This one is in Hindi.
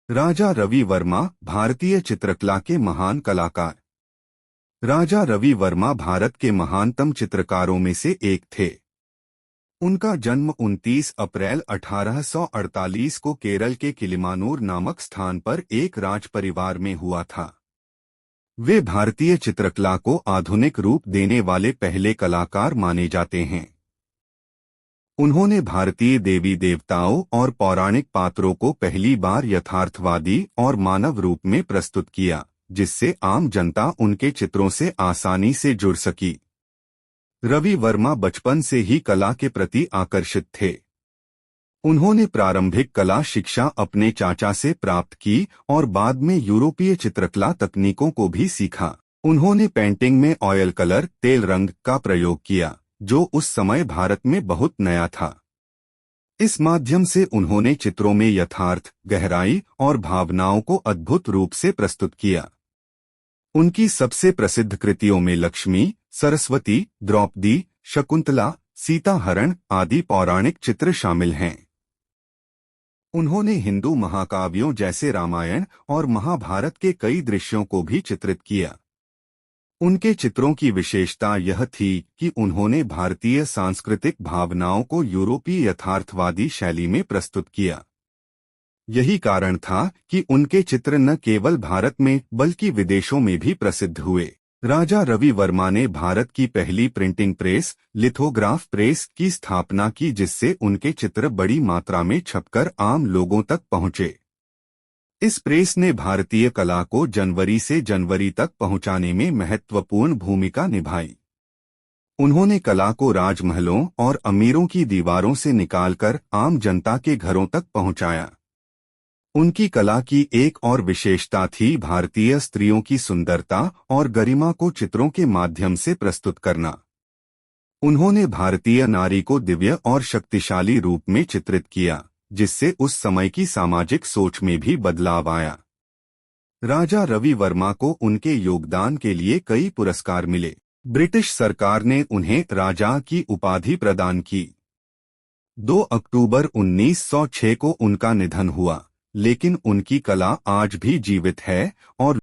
राजा रवि वर्मा भारतीय चित्रकला के महान कलाकार। राजा रवि वर्मा भारत के महानतम चित्रकारों में से एक थे। उनका जन्म 29 अप्रैल 1848 को केरल के किलिमानूर नामक स्थान पर एक राज परिवार में हुआ था। वे भारतीय चित्रकला को आधुनिक रूप देने वाले पहले कलाकार माने जाते हैं। उन्होंने भारतीय देवी देवताओं और पौराणिक पात्रों को पहली बार यथार्थवादी और मानव रूप में प्रस्तुत किया, जिससे आम जनता उनके चित्रों से आसानी से जुड़ सकी। रवि वर्मा बचपन से ही कला के प्रति आकर्षित थे। उन्होंने प्रारंभिक कला शिक्षा अपने चाचा से प्राप्त की और बाद में यूरोपीय चित्रकला तकनीकों को भी सीखा। उन्होंने पेंटिंग में ऑयल कलर, तेल रंग का प्रयोग किया, जो उस समय भारत में बहुत नया था। इस माध्यम से उन्होंने चित्रों में यथार्थ, गहराई और भावनाओं को अद्भुत रूप से प्रस्तुत किया। उनकी सबसे प्रसिद्ध कृतियों में लक्ष्मी, सरस्वती, द्रौपदी, शकुंतला, सीता हरण आदि पौराणिक चित्र शामिल हैं। उन्होंने हिंदू महाकाव्यों जैसे रामायण और महाभारत के कई दृश्यों को भी चित्रित किया। उनके चित्रों की विशेषता यह थी कि उन्होंने भारतीय सांस्कृतिक भावनाओं को यूरोपीय यथार्थवादी शैली में प्रस्तुत किया। यही कारण था कि उनके चित्र न केवल भारत में बल्कि विदेशों में भी प्रसिद्ध हुए। राजा रवि वर्मा ने भारत की पहली प्रिंटिंग प्रेस, लिथोग्राफ प्रेस की स्थापना की, जिससे उनके चित्र बड़ी मात्रा में छपकर आम लोगों तक पहुंचे। इस प्रेस ने भारतीय कला को जनवरी से जनवरी तक पहुंचाने में महत्वपूर्ण भूमिका निभाई। उन्होंने कला को राजमहलों और अमीरों की दीवारों से निकालकर आम जनता के घरों तक पहुंचाया। उनकी कला की एक और विशेषता थी भारतीय स्त्रियों की सुंदरता और गरिमा को चित्रों के माध्यम से प्रस्तुत करना। उन्होंने भारतीय नारी को दिव्य और शक्तिशाली रूप में चित्रित किया, जिससे उस समय की सामाजिक सोच में भी बदलाव आया। राजा रवि वर्मा को उनके योगदान के लिए कई पुरस्कार मिले। ब्रिटिश सरकार ने उन्हें राजा की उपाधि प्रदान की। 2 अक्टूबर 1906 को उनका निधन हुआ, लेकिन उनकी कला आज भी जीवित है और